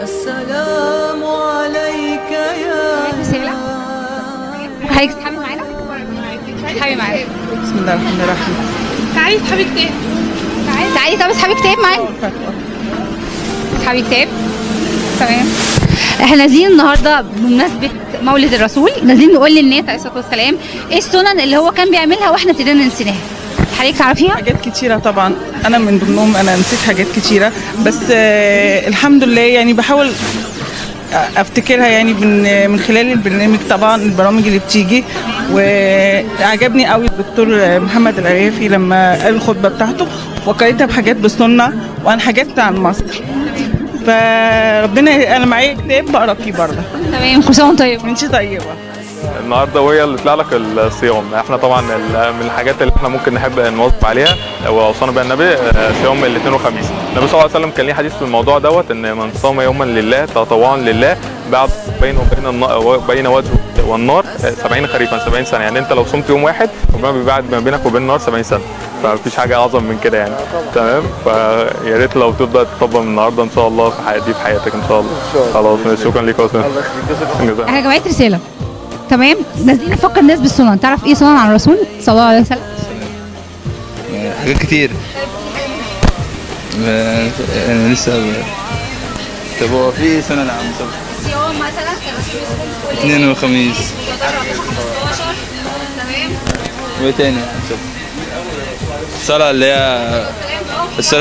السلام عليك يا رسالة حضرتك تسحبي معانا؟ تسحبي معانا. بسم الله الرحمن الرحيم. تعالي اسحبي كتاب. تعالي طب اسحبي كتاب معانا. اسحبي كتاب. تمام. احنا نازلين النهارده بمناسبة مولد الرسول، نازلين نقول للناس عليه الصلاة والسلام ايه السنن اللي هو كان بيعملها واحنا ابتدينا ننسيناها. حضرتك تعرفيها؟ حاجات كتيرة طبعا، أنا من ضمنهم أنا نسيت حاجات كتيرة، بس الحمد لله يعني بحاول افتكرها يعني من خلال البرنامج، طبعا البرامج اللي بتيجي. وعجبني قوي الدكتور محمد العريفي لما قال الخطبه بتاعته وقريتها بحاجات بالسنه وعن حاجات عن مصر. فربنا انا معايا كتاب بقرا فيه برضه. تمام. كل سنه وانت طيب. وانت طيبه. النهارده وهي اللي طلع لك الصيام. احنا طبعا من الحاجات اللي احنا ممكن نحب نواظب عليها واوصانا بها النبي صيام الاثنين والخميس. النبي صلى الله عليه وسلم كان ليه حديث في الموضوع دوت، ان من صام يوما لله تطوعا لله بعد بينه وبين وجهه والنار 70 خريفا 70 سنه. يعني انت لو صمت يوم واحد ربنا بيبعد ما بينك وبين النار 70 سنه، فمفيش حاجه اعظم من كده يعني. تمام. فيا ريت لو تبدا تطبق من النهارده ان شاء الله في حياتك ان شاء الله. خلاص شكرا ليك يا استاذ. احنا جمعيه رساله. تمام. نازلين نفكر الناس بالسنن. تعرف ايه سنن عن الرسول صلى الله عليه وسلم؟ حاجات كتير. انا لسه. طب هو في سنه عن الصيام مثلا كان الرسول بيصوم اثنين وخميس. تمام. وايه تاني؟ الصلاه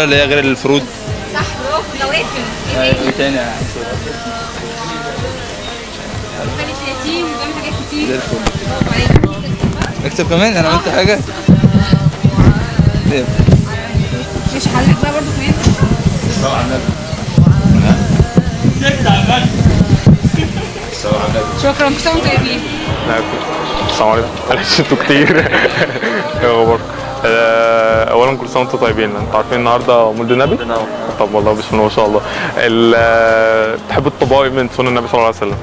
اللي هي غير الفروض. صح، برافو. نوافل. ايه تاني؟ كانت يتيم وبيعمل حاجات كتير. زي الفل. اكتب كمان انا عملت حاجه. مش حضرتك بقى برضه كمان. صلاه على النبي. شكرا. كل سنه وانتم طيبين. السلام عليكم. معلش انتوا كتير. يا غبار. اولا كل سنه وانتم طيبين. انتوا عارفين النهارده مولد النبي؟ طب والله بسم الله ما شاء الله. تحبوا تطبقوا ايه من سنن النبي صلى الله عليه وسلم؟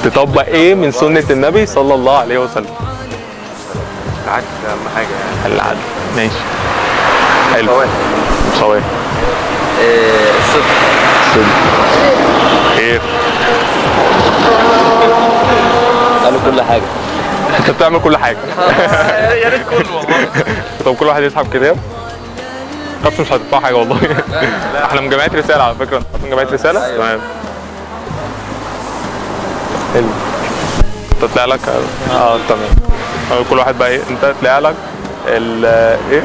تطبق ايه من سنه النبي صلى الله عليه وسلم؟ العدل اهم حاجه يعني. العدل. ماشي. حلو. مساواة. الصدق. خير. قالوا كل حاجه. انت بتعمل كل حاجه. يا ريت كله والله. طب كل واحد يسحب كتاب. طب مش هتدفع حاجه والله. احنا من جمعيه رساله على فكره. من جمعيه رساله؟ تمام. حلو. تطلع لك تمام. كل واحد بقى ايه؟ انت تلاقي لك ايه؟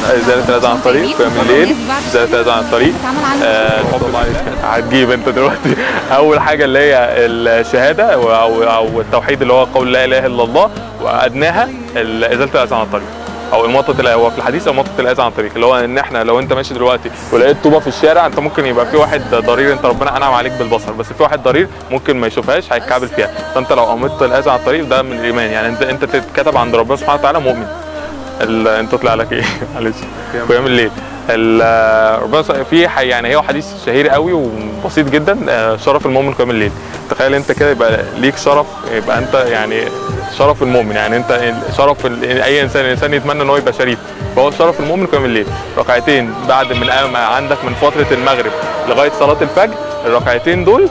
ازاله الاذى عن الطريق، قيام الليل، ازاله الاذى عن الطريق. اتفضل معايا. هتجيب انت دلوقتي اول حاجه اللي هي الشهاده او التوحيد اللي هو قول لا اله الا الله، وادناها ازاله الاذى عن الطريق او اماطه الاذى. هو في الحديث اماطه الاذى عن الطريق اللي هو ان احنا لو انت ماشي دلوقتي ولقيت طوبه في الشارع، انت ممكن يبقى في واحد ضرير، انت ربنا انعم عليك بالبصر، بس في واحد ضرير ممكن ما يشوفهاش هيتكعبل فيها، فانت لو امطت الاذى عن الطريق ده من الايمان. يعني انت تتكتب عند ربنا سبحانه وتعالى مؤمن. انت طلع لك ايه؟ معلش. قيام الليل. ربنا في يعني هو حديث شهير قوي وبسيط جدا. شرف المؤمن قيام الليل. تخيل انت كده يبقى ليك شرف، يبقى انت يعني شرف المؤمن. يعني انت شرف اي انسان يتمنى ان هو يبقى شريف، فهو شرف المؤمن قيام الليل. ركعتين بعد من عندك من فتره المغرب لغايه صلاه الفجر، الركعتين دول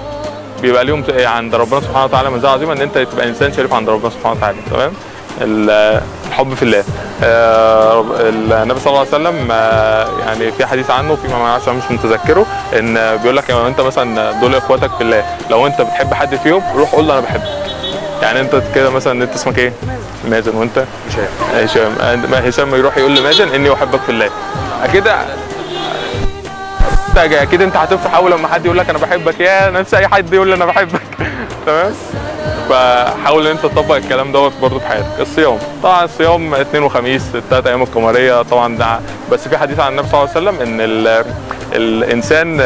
بيبقى ليهم عند ربنا سبحانه وتعالى مزايا عظيمه ان انت تبقى انسان شريف عند ربنا سبحانه وتعالى. تمام. الحب في الله. النبي صلى الله عليه وسلم يعني في حديث عنه في ما عشان مش متذكره، ان بيقول لك انت مثلا دول اخواتك في الله، لو انت بتحب حد فيهم روح قول له انا بحبك. يعني انت كده مثلا انت اسمك ايه؟ مازن. وانت؟ هشام يروح يقول لمازن اني احبك في الله. اكيد انت هتفرح اول لما حد يقول لك انا بحبك، يا نفسي اي حد يقول لي انا بحبك. تمام. فحاول ان انت تطبق الكلام دوت برضه في حياتك. الصيام طبعا الصيام اثنين وخميس الثلاث ايام القمريه طبعا ده، بس في حديث عن النبي صلى الله عليه وسلم ان الانسان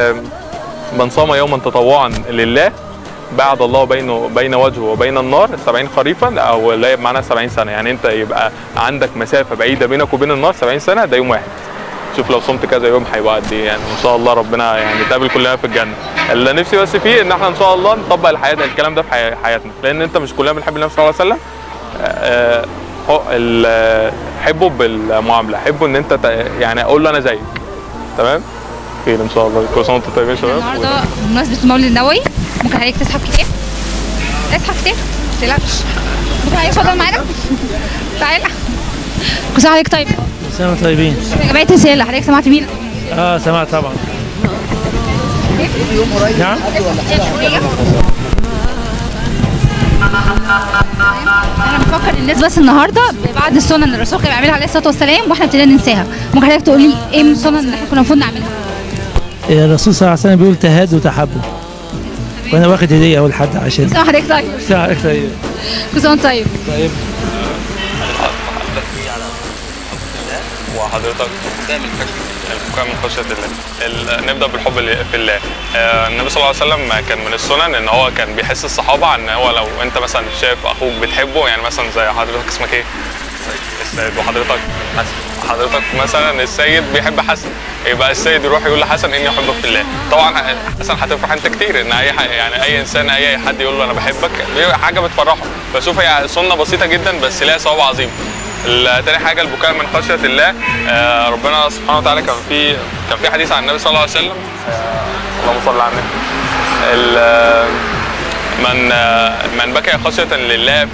من صام يوما تطوعا لله بعد الله بين وجهه وبين النار 70 خريفا، او لا بمعنى 70 سنه. يعني انت يبقى عندك مسافه بعيده بينك وبين النار 70 سنه، ده يوم واحد. شوف لو صمت كذا يوم هيبقى قد ايه يعني. ان شاء الله ربنا يعني نتقابل كلنا في الجنه. اللي نفسي بس فيه ان احنا ان شاء الله نطبق الكلام ده في حياتنا، لان انت مش كلنا بنحب النبي صلى الله عليه وسلم. حبه بالمعامله، حبه ان انت يعني اقول له انا زيك. تمام. خير ان شاء الله. كل سنه وانتم طيبين يا شباب. النهارده بمناسبه المولد النبوي ممكن حضرتك تسحب كتاب؟ اسحب كتاب ما تقلقش. ممكن حضرتك تفضل معانا؟ تعالى. كل سنه وحضرتك طيب. كل سنة وانتم طيبين. جمعية رسالة حضرتك سمعت بينا؟ سمعت طبعا. نعم؟ انا بفكر الناس بس النهارده ببعض السنن اللي الرسول كان بيعملها عليه الصلاه والسلام واحنا ابتدينا ننساها. ممكن حضرتك تقول لي ايه من السنن اللي احنا كنا المفروض نعملها؟ الرسول صلى الله عليه وسلم بيقول تهادوا وتحبوا. وانا واخد هديه اول حد عشان. كل سنه وحضرتك طيب. كل سنة وحضرتك طيب. كل سنه وانت طيب. طيب. وحضرتك البكاء من خشية الله. نبدأ بالحب في الله. النبي صلى الله عليه وسلم كان من السنن ان هو كان بيحس الصحابة ان هو لو انت مثلا شايف اخوك بتحبه، يعني مثلا زي حضرتك اسمك ايه؟ السيد. وحضرتك حسن. حضرتك مثلا السيد بيحب حسن، يبقى السيد يروح يقول لحسن اني احبك في الله. طبعا حسن هتفرح انت كتير ان يعني اي انسان اي حد يقول له انا بحبك حاجة بتفرحه. فشوف هي سنة بسيطة جدا بس ليها ثواب عظيم. تاني حاجه البكاء من خشيه الله. ربنا سبحانه وتعالى كان في حديث عن النبي صلى الله عليه وسلم. اللهم صل على النبي. من بكى خشيه لله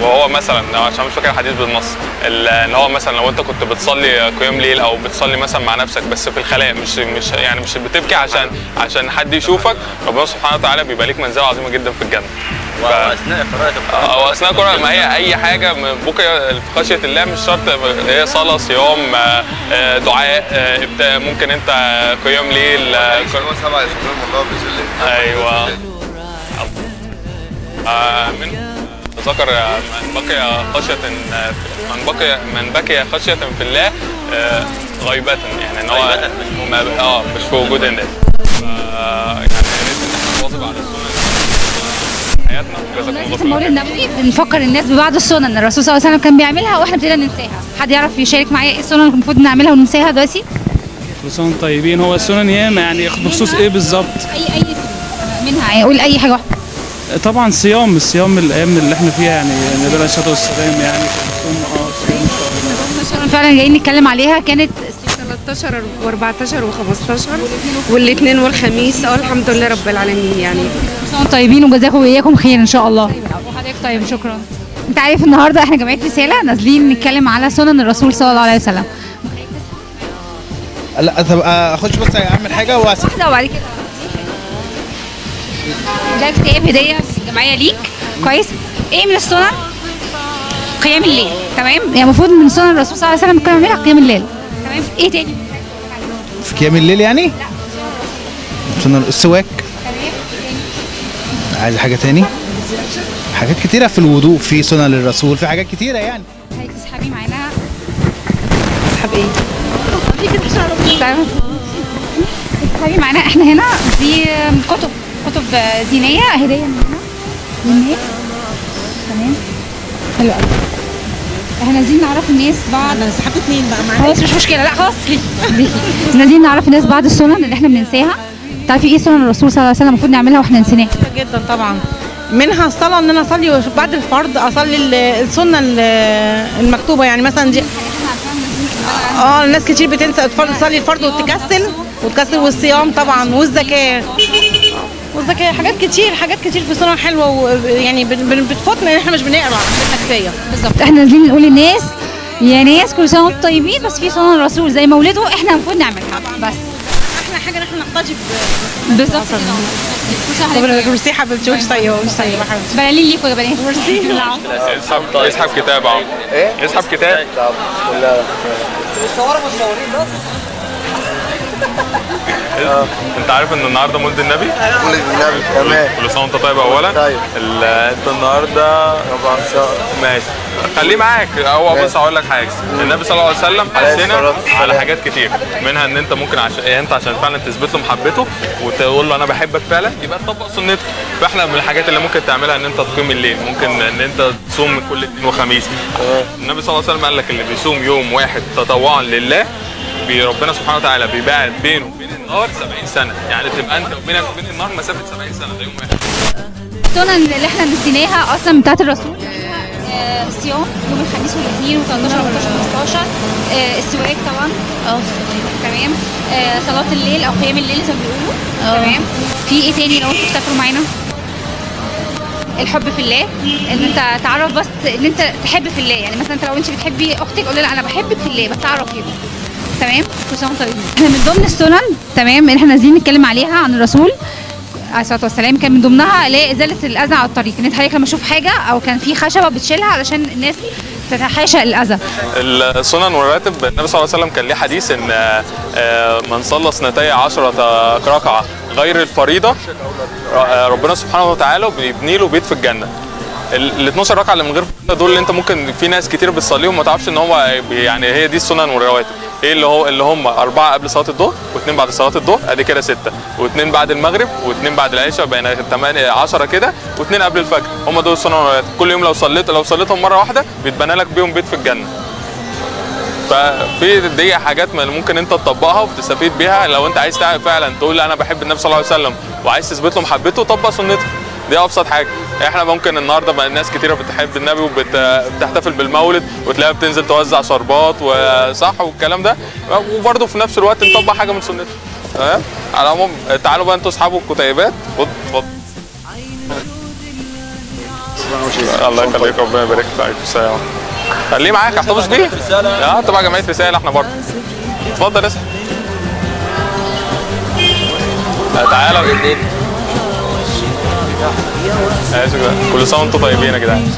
وهو مثلا، عشان مش فاكر الحديث بالنص، ان هو مثلا لو انت كنت بتصلي قيام ليل او بتصلي مثلا مع نفسك بس في الخلاء، مش بتبكي عشان حد يشوفك، ربنا سبحانه وتعالى بيبقى ليك منزله عظيمه جدا في الجنه. واثناء قراءه واثناء قراءه، ما هي اي حاجه من بكى في خشيه الله مش شرط هي صلاه، صيام، دعاء، ممكن انت قيام ليل. 7 يذكرون الله بذله. ايوه. من ذكر من بكي خشيه في الله غيبة، يعني ان هو مش في وجود الناس. يعني نواظب على السنن حياتنا. بمناسبة المولد النبوي بنفكر الناس ببعض السنن الرسول صلى الله عليه وسلم كان بيعملها واحنا ابتدينا ننساها. حد يعرف يشارك معايا ايه السنن اللي المفروض نعملها وننساها دلوقتي؟ كل سنه وانتم طيبين. هو السنن ياما يعني بخصوص ايه بالظبط؟ اي منها يعني قول اي حاجه واحده. طبعا الصيام الايام اللي احنا فيها، يعني النبي عليه الصلاه والسلام يعني السنن فعلا جايين نتكلم عليها كانت 13 و14 و15 والاثنين والخميس. الحمد لله رب العالمين. يعني كل سنه وانتم طيبين وجزاكم واياكم خير ان شاء الله. وحضرتك طيب شكرا. انت عارف النهارده احنا جمعيه رساله نازلين نتكلم على سنن الرسول صلى الله عليه وسلم. لا طب اخش بس اعمل حاجه واسف واحده وبعد كده ده كتاب هديه من الجمعيه ليك. كويس. ايه من السنن؟ قيام الليل. تمام. يعني المفروض من سنن الرسول صلى الله عليه وسلم كنا بنعملها قيام الليل. تمام. ايه تاني؟ في قيام الليل يعني؟ لا. سنن السواك. تمام. عايز حاجه تاني؟ حاجات كتيره في الوضوء، في سنن للرسول، في حاجات كتيره يعني. هيك تسحبي معانا. اسحب ايه؟ تسحبي معانا. احنا هنا دي كتب دينيه هديه من هنا للناس. تمام. حلو قوي. احنا عايزين نعرف الناس بعض. انا سحبت 2 بقى معانا. خلاص مش مشكله. لا خلاص. عايزين نعرف الناس بعض السنن اللي احنا بننساها. تعرفي ايه سنن الرسول صلى الله عليه وسلم المفروض نعملها واحنا نسيناها؟ جدا طبعا. منها الصلاه، ان انا اصلي بعد الفرض، اصلي السنه المكتوبه. يعني مثلا دي الناس كتير بتنسى تصلي الفرض وتكسل والصيام طبعا والزكاه. حاجات كتير في سنن حلوه، ويعني بتفوتنا ان احنا مش بنقرا عندنا كفايه. بالظبط. احنا نازلين نقول للناس يا ناس كل سنه وانتم طيبين، بس في سنن الرسول زي مولده احنا المفروض نعملها. بس احنا حاجه احنا نحتاج بالظبط. ميرسي حبيبتي. وش طيبه بلالين ليكوا يا بنات. اسحب كتاب اهو. اسحب كتاب. انت عارف ان النهارده مولد النبي؟ مولد النبي. تمام. كل سنه وانت طيب اولا. طيب. انت النهارده ماشي خليه معاك. هو بص هقول لك حاجه. النبي صلى الله عليه وسلم حثنا على حاجات كتير، منها ان انت ممكن عشان فعلا تثبت له محبته وتقول له انا بحبك فعلا، يبقى تطبق سنته. فاحنا من الحاجات اللي ممكن تعملها ان انت تقيم الليل، ممكن ان انت تصوم كل اثنين وخميس. النبي صلى الله عليه وسلم قال لك اللي بيصوم يوم واحد تطوعا لله ربنا سبحانه وتعالى بيبعد بينه وبين النار 70 سنه، يعني تبقى انت وبينك وبين النار مسافه 70 سنه، ده يوم واحد. السنن اللي احنا نسيناها اصلا بتاعت الرسول الصيام يوم الخميس والاثنين و13 و14 و15. السواك طبعا. تمام. تمام. صلاه الليل او قيام الليل زي ما بيقولوا. تمام. في ايه تاني لو انتوا تفتكروا معانا؟ الحب في الله، ان انت تعرف بس ان انت تحب في الله. يعني مثلا انت لو انت بتحبي اختك قولي لها انا بحبك في الله، بس تعرفي. تمام. كل سنه وانتم طيبين. احنا من ضمن السنن تمام ان احنا عايزين نتكلم عليها عن الرسول عليه الصلاه والسلام، كان من ضمنها اللي هي ازاله الاذى على الطريق. ان انت حضرتك لما تشوف حاجه او كان في خشبه بتشيلها علشان الناس تتحاشى الاذى. السنن والراتب، النبي صلى الله عليه وسلم كان ليه حديث ان من صلى 12 ركعه غير الفريضه ربنا سبحانه وتعالى بيبني له بيت في الجنه. ال 12 ركعه اللي من غير فريضه دول اللي انت ممكن في ناس كتير بتصليهم ما تعرفش ان هو يعني هي دي السنن والرواتب. ايه اللي هم 4 قبل صلاه الظهر و2 بعد صلاه الظهر، ادي كده 6، و2 بعد المغرب و2 بعد العشاء، بين 8 10 كده، و2 قبل الفجر. هم دول السنن والرواتب. كل يوم لو صليتهم مره واحده بيتبنى لك بيهم بيت في الجنه. ففي دي حاجات ممكن انت تطبقها وتستفيد بيها. لو انت عايز فعلا تقول انا بحب النبي صلى الله عليه وسلم وعايز تثبت له محبته، طبق سنته. دي ابسط حاجه. احنا ممكن النهارده بقى الناس كتيره بتحب النبي وبتحتفل بالمولد وتلاقيها بتنزل توزع شربات وصح والكلام ده، وبرده في نفس الوقت نطبق حاجه من سنته. تمام. على العموم تعالوا بقى انتوا اصحاب الكتيبات. اتفضل. الله يخليك، ربنا يبارك فيك. السلام. خليه معاك، احتفظ بيه. تبع جمعيه رساله احنا برضه. اتفضل اسال. تعالى بالاثنين. كل سنه وانتم طيبين يا جدعان.